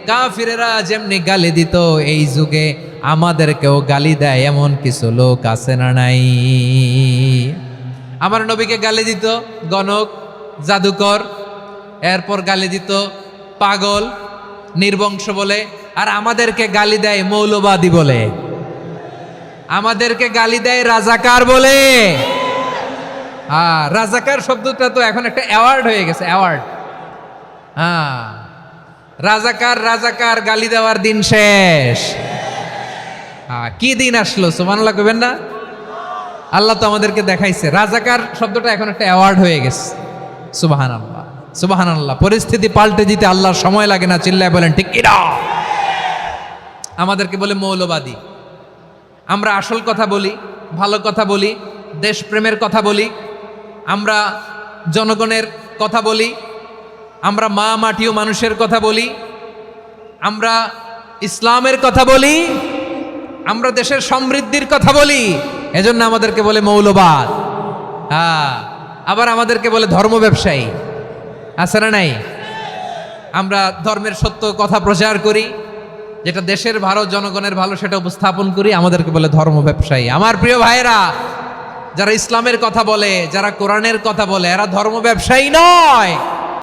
কাফিরেরা যেমনি গালি দিত এই যুগে আমাদেরকেও গালি দেয় এমন কিছু লোক আছে না নাই? আমার নবীকে গালি দিত গণক, জাদুকর, এরপর গালি দিত পাগল, নির্বংশ বলে, আর আমাদেরকে গালি দেয় মৌলবাদী বলে, আমাদেরকে গালি দেয় রাজাকার বলে। রাজাকার শব্দটা তো এখন একটা অ্যাওয়ার্ড হয়ে গেছে, অ্যাওয়ার্ড। রাজাকার রাজাকার গালি দেওয়ার দিন শেষ। কি দিন আসলো সুবহানাল্লাহ কইবেন না? আল্লাহ তো আমাদেরকে দেখাইছে রাজাকার শব্দটা এখন একটা অ্যাওয়ার্ড হয়ে গেছে। সুবহানাল্লাহ সুবহানাল্লাহ। পরিস্থিতি পাল্টে দিতে আল্লাহর সময় লাগে না, চিল্লায় বলেন ঠিক কিনা? আমাদেরকে বলে মৌলবাদী। আমরা আসল কথা বলি, ভালো কথা বলি, দেশপ্রেমের কথা বলি, আমরা জনগণের কথা বলি, আমরা মা মাটি ও মানুষের কথা বলি, আমরা ইসলামের কথা বলি, আমরা দেশের সমৃদ্ধির কথা বলি, এজন্য আমাদেরকে বলে মৌলবাদ। আবার আমাদেরকে বলে ধর্ম ব্যবসায়ী, আছে না নাই? আমরা ধর্মের সত্য কথা প্রচার করি, যেটা দেশের ভালো জনগণের ভালো সেটা উপস্থাপন করি, আমাদেরকে বলে ধর্ম ব্যবসায়ী। আমার প্রিয় ভাইরা, যারা ইসলামের কথা বলে, যারা কোরআনের কথা বলে, এরা ধর্ম ব্যবসায়ী নয়।